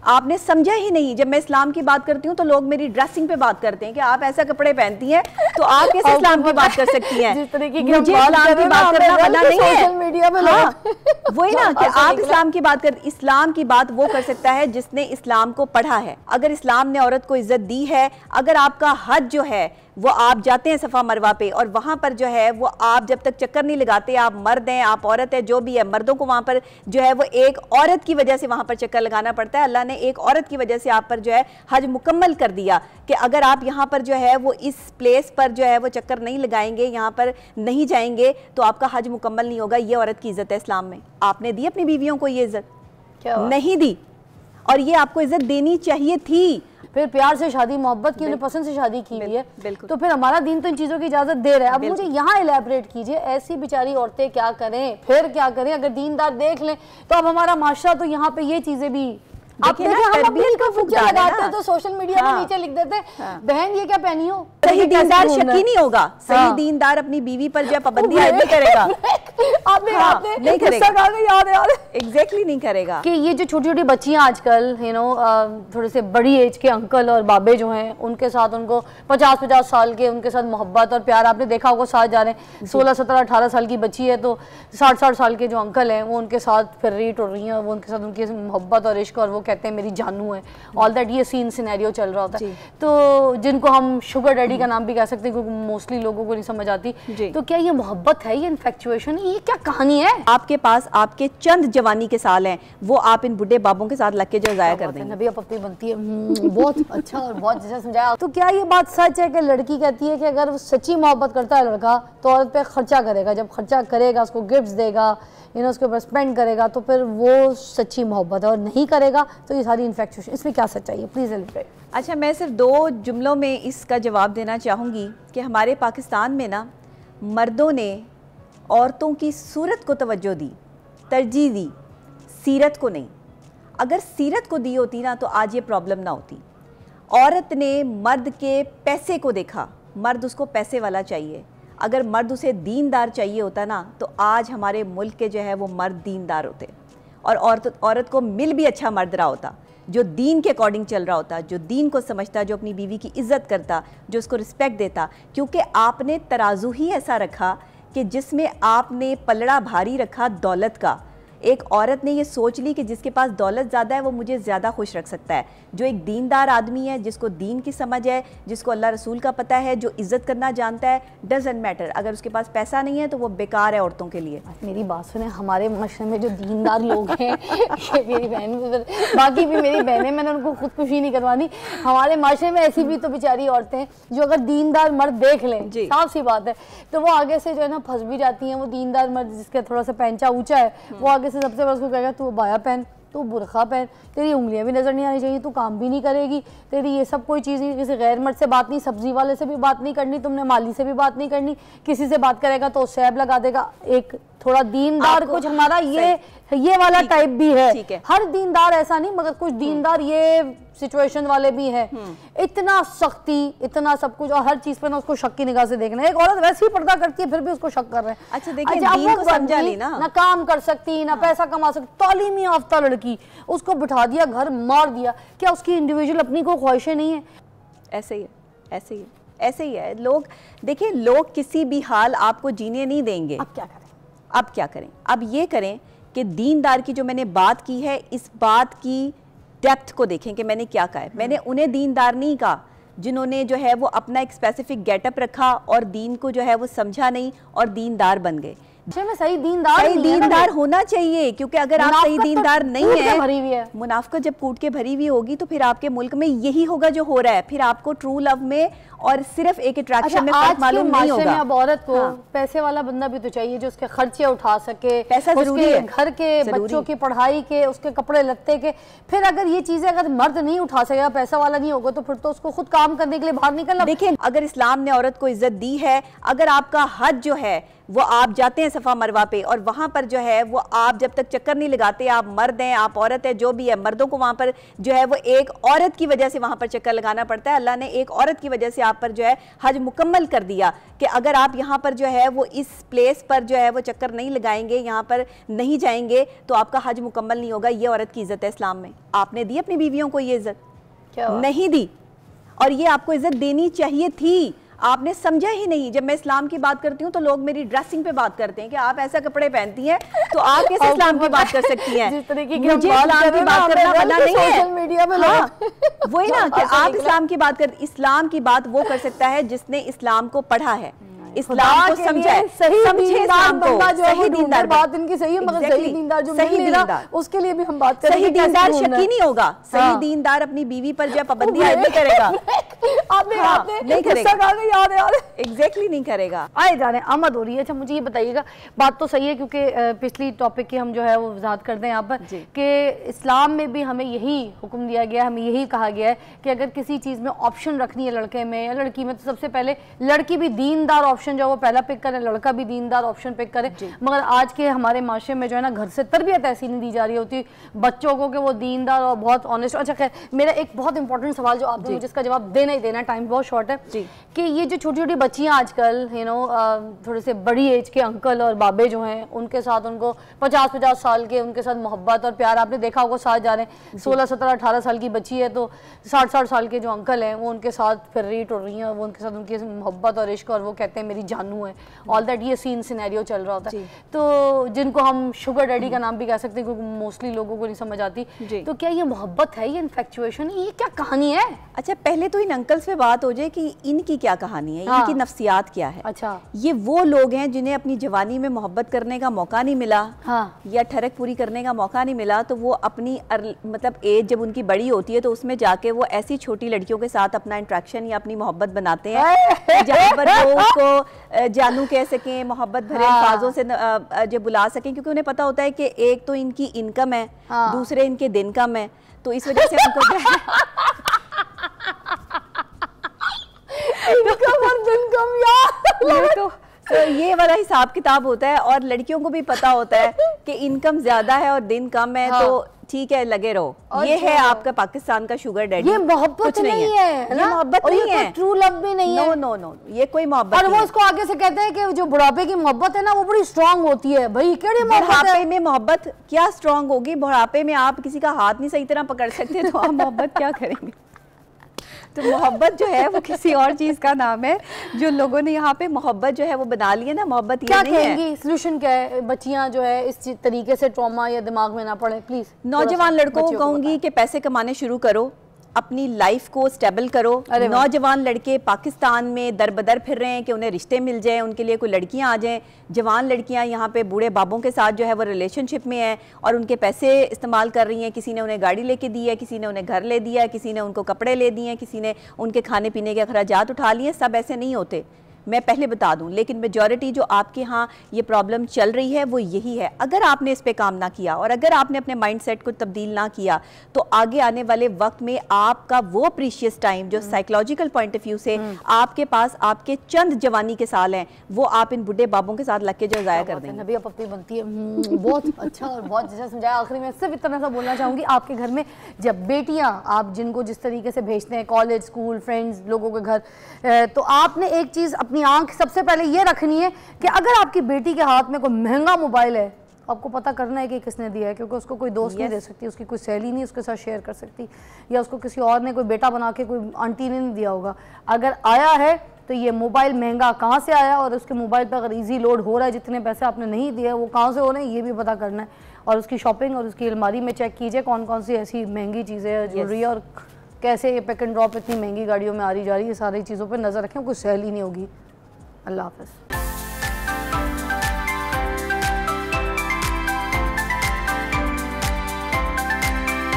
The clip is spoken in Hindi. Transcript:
आपने समझा ही नहीं। जब मैं इस्लाम की बात करती हूँ तो लोग मेरी ड्रेसिंग पे बात करते हैं कि आप ऐसा कपड़े पहनती हैं तो आप कैसे इस्लाम की बात कर सकती हैं। मुझे इस्लाम की बात करना मना नहीं है, सोशल मीडिया पे वही ना कि आप इस्लाम की बात कर। इस्लाम की बात वो कर सकता है जिसने इस्लाम को पढ़ा है। अगर इस्लाम ने औरत को इज्जत दी है, अगर आपका हज जो है वो आप जाते हैं सफ़ा मरवा पे और वहाँ पर जो है वो आप जब तक चक्कर नहीं लगाते, आप मर्द हैं, आप औरत है, जो भी है, मर्दों को वहाँ पर जो है वो एक औरत की वजह से वहाँ पर चक्कर लगाना पड़ता है। अल्लाह ने एक औरत की वजह से आप पर जो है हज मुकम्मल कर दिया कि अगर आप यहाँ पर जो है वो इस प्लेस पर जो है वो चक्कर नहीं लगाएंगे, यहाँ पर नहीं जाएंगे तो आपका हज मुकम्मल नहीं होगा। ये औरत की इज्जत है इस्लाम में। आपने दी अपनी बीवियों को ये इज्जत? नहीं दी, और ये आपको इज्जत देनी चाहिए थी। फिर प्यार से शादी, मोहब्बत की, उन्हें पसंद से शादी की हुई है, तो फिर हमारा दीन तो इन चीज़ों की इजाज़त दे रहा है। अब मुझे यहाँ इलेबरेट कीजिए, ऐसी बेचारी औरतें क्या करें, फिर क्या करें? अगर दीनदार देख लें तो अब हमारा माशरा तो यहाँ पे ये चीज़ें भी आप लगाते तो सोशल मीडिया में नीचे लिख देते बहन ये क्या पहनी हो। सही दीनदार शकी नहीं होगा, सही दीनदार अपनी बीवी पर जो पाबंदी नहीं करेगा। आपने नहीं करेगा, याद एग्जैक्टली नहीं करेगा। कि ये जो छोटी छोटी बच्चियां आजकल थोड़े से बड़ी एज के अंकल और बाबे जो हैं उनके साथ, उनको 50-50 साल के उनके साथ मोहब्बत और प्यार, आपने देखा होगा साथ जा रहे हैं। 16, 17, 18 साल की बच्ची है तो 60 साल के जो अंकल हैं वो उनके साथ फिर रही टुर रही हैं, वो उनके साथ उनकी मोहब्बत और इश्क, और वो कहते हैं मेरी जानू है। ऑल दैट ये सीन सिनेरियो चल रहा होता है, तो जिनको हम शुगर डैडी का नाम भी कह सकते हैं क्योंकि मोस्टली लोगों को नहीं समझ आती। तो क्या ये मोहब्बत है, ये इन्फेक्चुएशन है, ये क्या कहानी है? आपके पास आपके चंद जवानी के साल हैं, वो आप इन बुढ़े बाबों के साथ लग के जो जाया कर देंगे। नबी अपनी बनती है बहुत अच्छा और बहुत जैसा समझाया। तो क्या ये बात सच है कि लड़की कहती है कि अगर सच्ची मोहब्बत करता है लड़का तो औरत पे खर्चा करेगा, जब खर्चा करेगा उसको गिफ्ट्स देगा, उसके ऊपर स्पेंड करेगा तो फिर वो सच्ची मोहब्बत है, और नहीं करेगा तो ये सारी इन्फेक्शन, इसमें क्या सच्चाई है? प्लीज़ एलिब्रेट। अच्छा, मैं सिर्फ 2 जुमलों में इसका जवाब देना चाहूँगी कि हमारे पाकिस्तान में ना मर्दों ने औरतों की सूरत को तवज्जो दी, तरजीह दी, सीरत को नहीं। अगर सीरत को दी होती ना तो आज ये प्रॉब्लम ना होती। औरत ने मर्द के पैसे को देखा, मर्द उसको पैसे वाला चाहिए। अगर मर्द उसे दीनदार चाहिए होता ना तो आज हमारे मुल्क के जो है वो मर्द दीनदार होते, और औरत को मिल भी अच्छा मर्द रहा होता जो दीन के अकॉर्डिंग चल रहा होता, जो दीन को समझता, जो अपनी बीवी की इज्जत करता, जो उसको रिस्पेक्ट देता। क्योंकि आपने तराजू ही ऐसा रखा कि जिसमें आपने पलड़ा भारी रखा दौलत का। एक औरत ने ये सोच ली कि जिसके पास दौलत ज़्यादा है वो मुझे ज़्यादा खुश रख सकता है। जो एक दीनदार आदमी है, जिसको दीन की समझ है, जिसको अल्लाह रसूल का पता है, जो इज़्ज़त करना जानता है, डजंट मैटर अगर उसके पास पैसा नहीं है तो वो बेकार है औरतों के लिए। मेरी बात सुने, हमारे मशरे में जो दीनदार लोग हैं ये मेरी बहन, बाकी भी मेरी बहनें, मैंने उनको खुदकुशी नहीं करवानी। हमारे माशरे में ऐसी भी तो बेचारी औरतें हैं जो अगर दीनदार मर्द देख लें, साफ सी बात है, तो वो आगे से जो है ना फंस भी जाती हैं। वो दीनदार मर्द जिसका थोड़ा सा पैंचा ऊँचा है वो आगे से सबसे बड़ा उसको कहेगा तू बाया पहन, तू बुरखा पहन, तेरी उंगलियां भी नजर नहीं आनी चाहिए, तू काम भी नहीं करेगी, तेरी ये सब कोई चीज़ नहीं, किसी गैर मर्द से बात नहीं, सब्जी वाले से भी बात नहीं करनी, तुमने माली से भी बात नहीं करनी, किसी से बात करेगा तो सैब लगा देगा। एक थोड़ा दीनदार कुछ हमारा ये वाला टाइप भी है। हर दीनदार ऐसा नहीं, मगर कुछ दीनदार ये सिचुएशन वाले भी हैं। इतना सख्ती, इतना सब कुछ, और हर चीज पे ना उसको शक की निगाह से देखना। एक औरत वैसे ही पर्दा करती है फिर भी उसको शक कर रहे हैं। अच्छा देखिए, दीन को समझा नहीं ना काम कर सकती, ना पैसा कमा सकती, तालीमी याफ्ता लड़की, उसको बिठा दिया घर, मार दिया। क्या उसकी इंडिविजुअल अपनी को ख्वाहिशें नहीं है? ऐसे ही है, ऐसे ही है, ऐसे ही है। लोग देखिए, लोग किसी भी हाल आपको जीने नहीं देंगे। अब क्या करें? अब क्या करें? अब ये करें कि दीनदार की जो मैंने बात की है, इस बात की डेप्थ को देखें कि मैंने क्या कहा है। मैंने उन्हें दीनदार नहीं कहा जिन्होंने जो है वो अपना एक स्पेसिफिक गेटअप रखा और दीन को जो है वो समझा नहीं और दीनदार बन गए। सही दीनदार होना चाहिए, क्योंकि अगर आप सही दीनदार नहीं है, मुनाफिकत जब कूट के भरी हुई होगी तो फिर आपके मुल्क में यही होगा जो हो रहा है। फिर आपको ट्रू लव में और सिर्फ एक अट्रैक्शन में फर्क मालूम नहीं होगा। अब औरत को पैसे वाला बंदा भी तो चाहिए जो उसके खर्चे उठा सके, पैसा जरूरी है, घर के बच्चों की पढ़ाई के, उसके कपड़े लत्ते के। फिर अगर ये चीजें अगर मर्द नहीं उठा सकेगा, पैसा वाला नहीं होगा, तो फिर तो उसको खुद काम करने के लिए बाहर निकलना। देखिए, अगर इस्लाम ने औरत को इज्जत दी है, अगर आपका हज जो है वो आप जाते हैं सफ़ा मरवा पे, और वहाँ पर जो है वो आप जब तक चक्कर नहीं लगाते, आप मर्द हैं, आप औरत है, जो भी है, मर्दों को वहाँ पर जो है वो एक औरत की वजह से वहाँ पर चक्कर लगाना पड़ता है। अल्लाह ने एक औरत की वजह से आप पर जो है हज मुकम्मल कर दिया कि अगर आप यहाँ पर जो है वो इस प्लेस पर जो है वो चक्कर नहीं लगाएंगे, यहाँ पर नहीं जाएंगे, तो आपका हज मुकम्मल नहीं होगा। ये औरत की इज़्ज़त है इस्लाम में। आपने दी अपनी बीवियों को ये इज़्ज़त? नहीं दी, और ये आपको इज़्ज़त देनी चाहिए थी, आपने समझा ही नहीं। जब मैं इस्लाम की बात करती हूँ तो लोग मेरी ड्रेसिंग पे बात करते हैं कि आप ऐसा कपड़े पहनती हैं तो आप कैसे इस्लाम की बात कर सकती हैं। मुझे इस्लाम की बात करना मना नहीं है, मीडिया में वही ना कि आप इस्लाम की बात कर, इस्लाम की बात वो कर सकता है जिसने इस्लाम को पढ़ा है, इस्लाम को समझा है, समझे इस्लाम को। सही दीनदार, बात इनकी सही है, मगर सही दीनदार जो सही दीनदार, उसके लिए भी हम बात करें। सही दीनदार शकी नहीं होगा, सही दीनदार अपनी बीवी पर जो पाबंदी आयद नहीं करेगा, आपने नहीं करेगा, एग्जैक्टली नहीं करेगा। आए जा रहे आमद हो रही है। अच्छा मुझे ये बताइएगा, बात तो सही है क्योंकि पिछली टॉपिक की हम जो है वो वजाहत करते हैं यहाँ पर कि इस्लाम में भी हमें यही हुक्म दिया गया है, हमें यही कहा गया है कि अगर किसी चीज़ में ऑप्शन रखनी है लड़के में या लड़की में, तो सबसे पहले लड़की भी दीनदार ऑप्शन जो वो पहला पिक करे, लड़का भी दीनदार ऑप्शन पिक करे। मगर आज के हमारे माशरे में जो है ना, घर से तरबियत ऐसी नहीं दी जा रही होती बच्चों को कि वो दीनदार और बहुत ऑनेस्ट। अच्छा खैर, मेरा एक बहुत इंपॉर्टेंट सवाल जो आपने मुझे इसका जवाब देना ही देना, टाइम बहुत शॉर्ट है, कि ये जो छोटी छोटी बच्चियां आजकल थोड़े से बड़ी एज के अंकल और बाबे जो हैं उनके साथ, उनको 50-50 साल के उनके साथ मोहब्बत और प्यार, आपने देखा होगा साथ जा रहे हैं, 16-17-18 साल की बच्ची है तो 60-60 साल के जो अंकल हैं वो उनके साथ फिर रही टुर रही हैं, वो उनके साथ उनकी मोहब्बत और इश्क, और वो कहते हैं मेरी जानू है, ऑल दैट, ये सीन सिनेरियो चल रहा होता है। तो जिनको हम शुगर डैडी का नाम भी कह सकते हैं क्योंकि मोस्टली लोगों को नहीं समझ आती। तो क्या ये मोहब्बत है, ये इन्फेक्चुएशन है, ये क्या कहानी है? अच्छा पहले तो इन अंकल्स पे बात हो जाए कि इनकी क्या कहानी है, इनकी नफ्सियात क्या है। अच्छा, ये वो लोग हैं जिन्हें अपनी जवानी में मोहब्बत करने का मौका नहीं मिला, या ठरक पूरी करने का मौका नहीं मिला, तो वो अपनी मतलब एज जब उनकी बड़ी होती है तो उसमें जाके वो ऐसी छोटी लड़कियों के साथ अपना इंट्रैक्शन या अपनी मोहब्बत बनाते हैं जहाँ पर वो उसको जानू कह सकें, मोहब्बत भरे अल्फाजों से जो बुला सकें, क्योंकि उन्हें पता होता है कि एक तो इनकी इनकम है, दूसरे इनके दिन कम है, तो इस वजह से उनको तो ये वाला हिसाब किताब होता है। और लड़कियों को भी पता होता है कि इनकम ज्यादा है और दिन कम है, तो ठीक है लगे रहो। ये है आपका पाकिस्तान का शुगर डैडी। ये मोहब्बत नहीं है, ये मोहब्बत नहीं है, ट्रू लव भी नहीं है। नो नो, ये कोई मोहब्बत और वो उसको आगे से कहते हैं कि जो बुढ़ापे की मोहब्बत है ना वो बड़ी स्ट्रांग होती है। भाई केड़ी मोहब्बत है? बुढ़ापे में मोहब्बत क्या स्ट्रांग होगी? बुढ़ापे में आप किसी का हाथ नहीं सही तरह पकड़ सकते तो आप मोहब्बत क्या करेंगे? तो मोहब्बत जो है वो किसी और चीज का नाम है। जो लोगों ने यहाँ पे मोहब्बत जो है वो बना ली है ना, मोहब्बत ये नहीं है। सोल्यूशन क्या है? बच्चियां जो है इस तरीके से ट्रॉमा या दिमाग में ना पड़े, प्लीज। नौजवान लड़कों को कहूंगी कि पैसे कमाने शुरू करो, अपनी लाइफ को स्टेबल करो। नौजवान लड़के पाकिस्तान में दर बदर फिर रहे हैं कि उन्हें रिश्ते मिल जाएं, उनके लिए कोई लड़कियां आ जाएं। जवान लड़कियां यहाँ पे बूढ़े बाबों के साथ जो है वो रिलेशनशिप में है और उनके पैसे इस्तेमाल कर रही हैं। किसी ने उन्हें गाड़ी लेके दी है, किसी ने उन्हें घर ले दिया है, किसी ने उनको कपड़े ले दिए हैं, किसी ने उनके खाने पीने के अखराजात उठा लिए। सब ऐसे नहीं होते, मैं पहले बता दूं, लेकिन मेजॉरिटी जो आपके यहाँ ये प्रॉब्लम चल रही है वो यही है। अगर आपने इस पे काम ना किया और अगर आपने अपने माइंडसेट को तब्दील ना किया तो आगे आने वाले वक्त में आपका वो प्रीशियस टाइम जो साइकोलॉजिकल पॉइंट ऑफ व्यू से आपके पास आपके चंद जवानी के साल हैं वो आप इन बुढ़े बाबों के साथ लग के जो ज़ाया कर देंगे। नबी अपनी बनती है। बहुत अच्छा और बहुत जैसा समझाया। आखिरी में सिर्फ इतना सा बोलना चाहूँगी, आपके घर में जब बेटियाँ आप जिनको जिस तरीके से भेजते हैं कॉलेज स्कूल फ्रेंड्स लोगों के घर, तो आपने एक चीज़ अपनी आंख सबसे पहले ये रखनी है कि अगर आपकी बेटी के हाथ में कोई महंगा मोबाइल है, आपको पता करना है कि किसने दिया है, क्योंकि उसको कोई दोस्त नहीं दे सकती, उसकी कोई सहेली नहीं उसके साथ शेयर कर सकती, या उसको किसी और ने कोई बेटा बना के कोई आंटी ने नहीं दिया होगा। अगर आया है तो ये मोबाइल महंगा कहाँ से आया और उसके मोबाइल पर अगर इजी लोड हो रहा है, जितने पैसे आपने नहीं दिए वो कहाँ से हो रहे हैं ये भी पता करना है। और उसकी शॉपिंग और उसकी अलमारी में चेक कीजिए कौन कौन सी ऐसी महंगी चीज़ें ज्वेलरी और कैसे ये पिक एंड ड्रॉप इतनी महंगी गाड़ियों में आ रही जा रही है। सारी चीज़ों पर नज़र रखें, कोई सहेली नहीं होगी। अल्लाह हाफ़िज़।